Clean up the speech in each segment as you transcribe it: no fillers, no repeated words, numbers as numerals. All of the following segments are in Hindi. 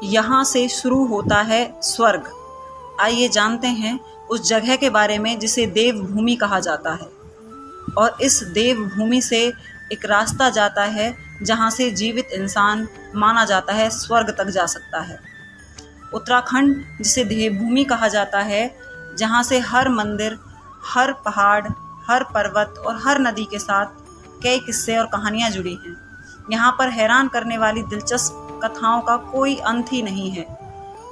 यहाँ से शुरू होता है स्वर्ग। आइए जानते हैं उस जगह के बारे में जिसे देवभूमि कहा जाता है। और इस देवभूमि से एक रास्ता जाता है जहाँ से जीवित इंसान माना जाता है स्वर्ग तक जा सकता है। उत्तराखंड जिसे देवभूमि कहा जाता है, जहाँ से हर मंदिर, हर पहाड़, हर पर्वत और हर नदी के साथ कई किस्से और कहानियाँ जुड़ी हैं। यहाँ पर हैरान करने वाली दिलचस्प कथाओं का कोई अंत ही नहीं है।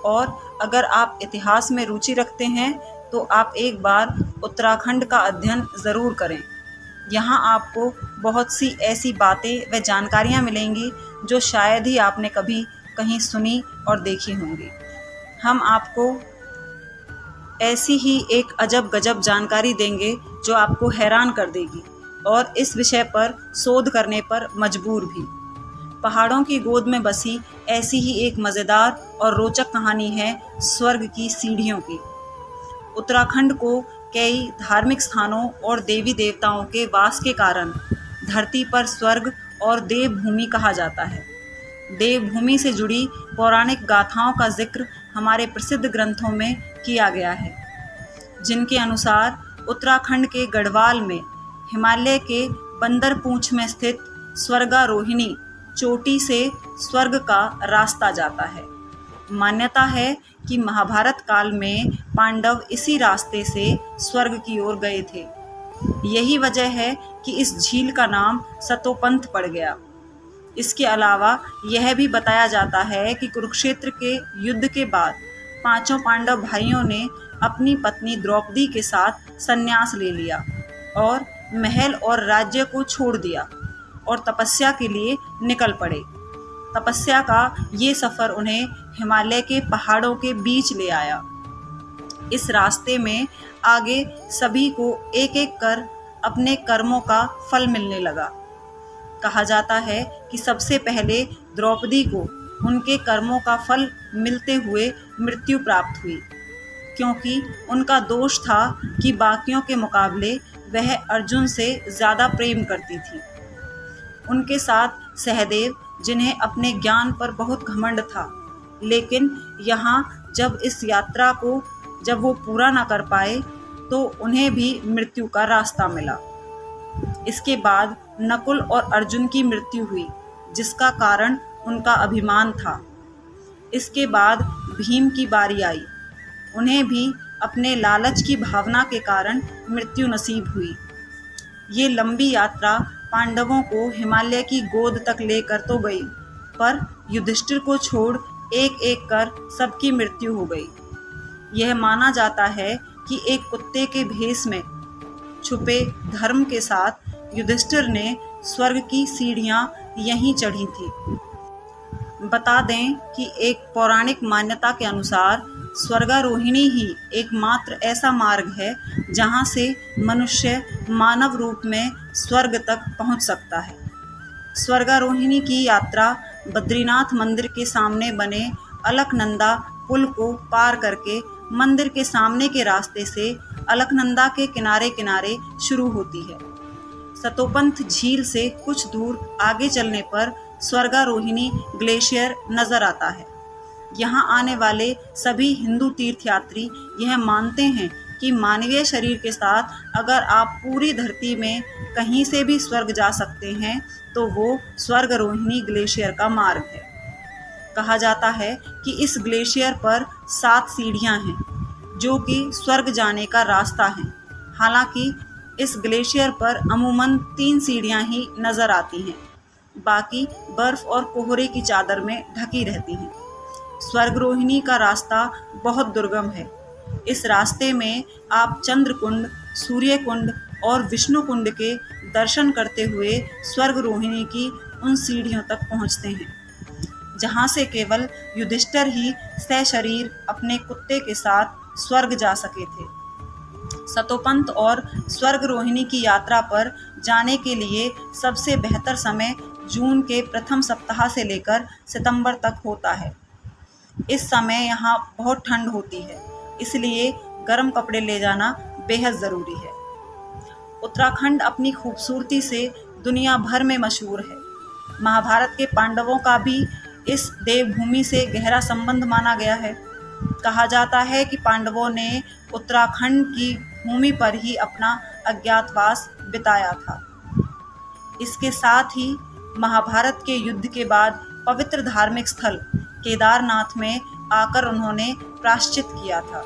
और अगर आप इतिहास में रुचि रखते हैं तो आप एक बार उत्तराखंड का अध्ययन ज़रूर करें। यहाँ आपको बहुत सी ऐसी बातें व जानकारियाँ मिलेंगी जो शायद ही आपने कभी कहीं सुनी और देखी होंगी। हम आपको ऐसी ही एक अजब गजब जानकारी देंगे जो आपको हैरान कर देगी और इस विषय पर शोध करने पर मजबूर भी। पहाड़ों की गोद में बसी ऐसी ही एक मज़ेदार और रोचक कहानी है स्वर्ग की सीढ़ियों की। उत्तराखंड को कई धार्मिक स्थानों और देवी देवताओं के वास के कारण धरती पर स्वर्ग और देवभूमि कहा जाता है। देवभूमि से जुड़ी पौराणिक गाथाओं का जिक्र हमारे प्रसिद्ध ग्रंथों में किया गया है, जिनके अनुसार उत्तराखंड के गढ़वाल में हिमालय के बंदर पूंछ में स्थित स्वर्गारोहिणी चोटी से स्वर्ग का रास्ता जाता है। मान्यता है कि महाभारत काल में पांडव इसी रास्ते से स्वर्ग की ओर गए थे। यही वजह है कि इस झील का नाम सतोपंथ पड़ गया। इसके अलावा यह भी बताया जाता है कि कुरुक्षेत्र के युद्ध के बाद पांचों पांडव भाइयों ने अपनी पत्नी द्रौपदी के साथ संन्यास ले लिया और महल और राज्य को छोड़ दिया और तपस्या के लिए निकल पड़े। तपस्या का ये सफ़र उन्हें हिमालय के पहाड़ों के बीच ले आया। इस रास्ते में आगे सभी को एक एक कर अपने कर्मों का फल मिलने लगा। कहा जाता है कि सबसे पहले द्रौपदी को उनके कर्मों का फल मिलते हुए मृत्यु प्राप्त हुई, क्योंकि उनका दोष था कि बाकियों के मुकाबले वह अर्जुन से ज़्यादा प्रेम करती थी। उनके साथ सहदेव, जिन्हें अपने ज्ञान पर बहुत घमंड था, लेकिन यहाँ जब इस यात्रा को जब वो पूरा ना कर पाए तो उन्हें भी मृत्यु का रास्ता मिला। इसके बाद नकुल और अर्जुन की मृत्यु हुई, जिसका कारण उनका अभिमान था। इसके बाद भीम की बारी आई। उन्हें भी अपने लालच की भावना के कारण मृत्यु नसीब हुई। ये लंबी यात्रा पांडवों को हिमालय की गोद तक लेकर तो गई, पर युधिष्ठिर को छोड़ एक एक कर सबकी मृत्यु हो गई। यह माना जाता है कि एक कुत्ते के भेष में छुपे धर्म के साथ युधिष्ठिर ने स्वर्ग की सीढ़ियां यहीं चढ़ी थी। बता दें कि एक पौराणिक मान्यता के अनुसार स्वर्गारोहिणी ही एकमात्र ऐसा मार्ग है जहां से मनुष्य मानव रूप में स्वर्ग तक पहुंच सकता है। स्वर्गारोहिणी की यात्रा बद्रीनाथ मंदिर के सामने बने अलकनंदा पुल को पार करके मंदिर के सामने के रास्ते से अलकनंदा के किनारे किनारे शुरू होती है। सतोपंथ झील से कुछ दूर आगे चलने पर स्वर्गारोहिणी ग्लेशियर नजर आता है। यहाँ आने वाले सभी हिंदू तीर्थयात्री यह मानते हैं कि मानवीय शरीर के साथ अगर आप पूरी धरती में कहीं से भी स्वर्ग जा सकते हैं तो वो स्वर्गारोहिणी ग्लेशियर का मार्ग है। कहा जाता है कि इस ग्लेशियर पर 7 सीढ़ियां हैं जो कि स्वर्ग जाने का रास्ता है। हालांकि इस ग्लेशियर पर अमूमन 3 सीढ़ियां ही नज़र आती हैं, बाकी बर्फ़ और कोहरे की चादर में ढकी रहती हैं। स्वर्गारोहिणी का रास्ता बहुत दुर्गम है। इस रास्ते में आप चंद्रकुंड, सूर्य कुंड और विष्णु कुंड के दर्शन करते हुए स्वर्गारोहिणी की उन सीढ़ियों तक पहुंचते हैं जहां से केवल युधिष्ठिर ही सशरीर अपने कुत्ते के साथ स्वर्ग जा सके थे। सतोपंथ और स्वर्गारोहिणी की यात्रा पर जाने के लिए सबसे बेहतर समय जून के प्रथम सप्ताह से लेकर सितंबर तक होता है। इस समय यहाँ बहुत ठंड होती है, इसलिए गर्म कपड़े ले जाना बेहद ज़रूरी है। उत्तराखंड अपनी खूबसूरती से दुनिया भर में मशहूर है। महाभारत के पांडवों का भी इस देवभूमि से गहरा संबंध माना गया है। कहा जाता है कि पांडवों ने उत्तराखंड की भूमि पर ही अपना अज्ञातवास बिताया था। इसके साथ ही महाभारत के युद्ध के बाद पवित्र धार्मिक स्थल केदारनाथ में आकर उन्होंने प्रायश्चित किया था।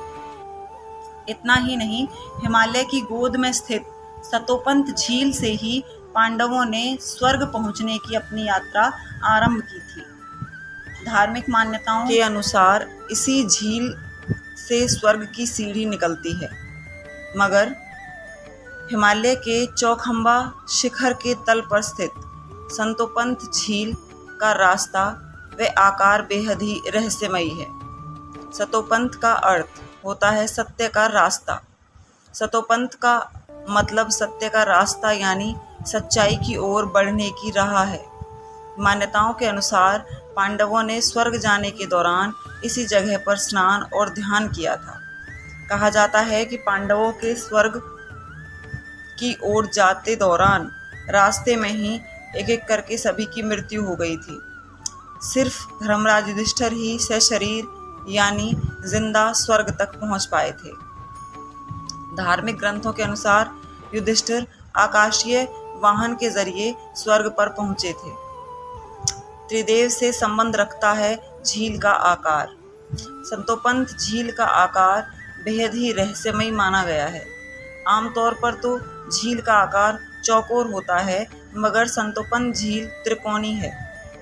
इतना ही नहीं, हिमालय की गोद में स्थित सतोपंत झील से ही पांडवों ने स्वर्ग पहुंचने की अपनी यात्रा आरंभ की थी। धार्मिक मान्यताओं के अनुसार इसी झील से स्वर्ग की सीढ़ी निकलती है, मगर हिमालय के चौखंबा शिखर के तल पर स्थित संतोपंत झील का रास्ता व आकार बेहद ही रहस्यमयी है। सतोपंत का अर्थ होता है सत्य का रास्ता। सतोपंत का मतलब सत्य का रास्ता यानी सच्चाई की ओर बढ़ने की राह है। मान्यताओं के अनुसार पांडवों ने स्वर्ग जाने के दौरान इसी जगह पर स्नान और ध्यान किया था। कहा जाता है कि पांडवों के स्वर्ग की ओर जाते दौरान रास्ते में ही एक एक करके सभी की मृत्यु हो गई थी। सिर्फ धर्मराज युधिष्ठिर ही सशरीर यानी जिंदा स्वर्ग तक पहुंच पाए थे। धार्मिक ग्रंथों के अनुसार युधिष्ठिर आकाशीय वाहन के जरिए स्वर्ग पर पहुंचे थे। त्रिदेव से संबंध रखता है झील का आकार। संतोपंत झील का आकार बेहद ही रहस्यमयी माना गया है। आमतौर पर तो झील का आकार चौकोर होता है, मगर संतोपंत झील त्रिकोणी है।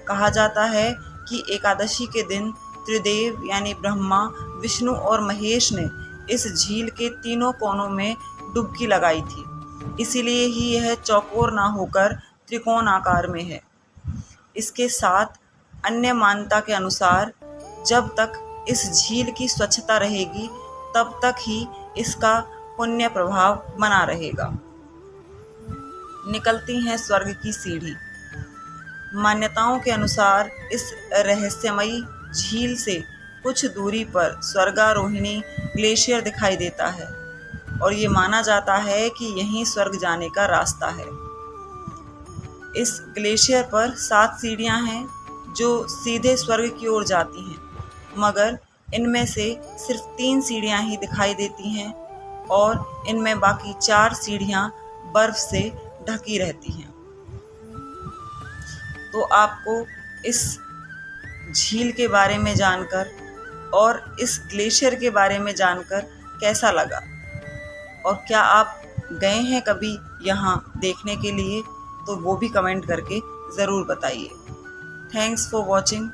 कहा जाता है कि एकादशी के दिन त्रिदेव यानी ब्रह्मा, विष्णु और महेश ने इस झील के तीनों कोनों में डुबकी लगाई थी, इसीलिए ही यह चौकोर ना होकर त्रिकोण आकार में है। इसके साथ अन्य मान्यता के अनुसार जब तक इस झील की स्वच्छता रहेगी तब तक ही इसका पुण्य प्रभाव बना रहेगा। निकलती हैं स्वर्ग की सीढ़ी। मान्यताओं के अनुसार इस रहस्यमयी झील से कुछ दूरी पर स्वर्गारोहिणी ग्लेशियर दिखाई देता है और ये माना जाता है कि यहीं स्वर्ग जाने का रास्ता है। इस ग्लेशियर पर 7 सीढ़ियां हैं जो सीधे स्वर्ग की ओर जाती हैं, मगर इनमें से सिर्फ 3 सीढ़ियां ही दिखाई देती हैं और इनमें बाकी 4 सीढ़ियां बर्फ से ढकी रहती हैं। तो आपको इस झील के बारे में जानकर और इस ग्लेशियर के बारे में जानकर कैसा लगा, और क्या आप गए हैं कभी यहाँ देखने के लिए, तो वो भी कमेंट करके ज़रूर बताइए। Thanks for watching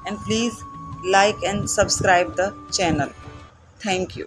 and please like and subscribe the channel. Thank you.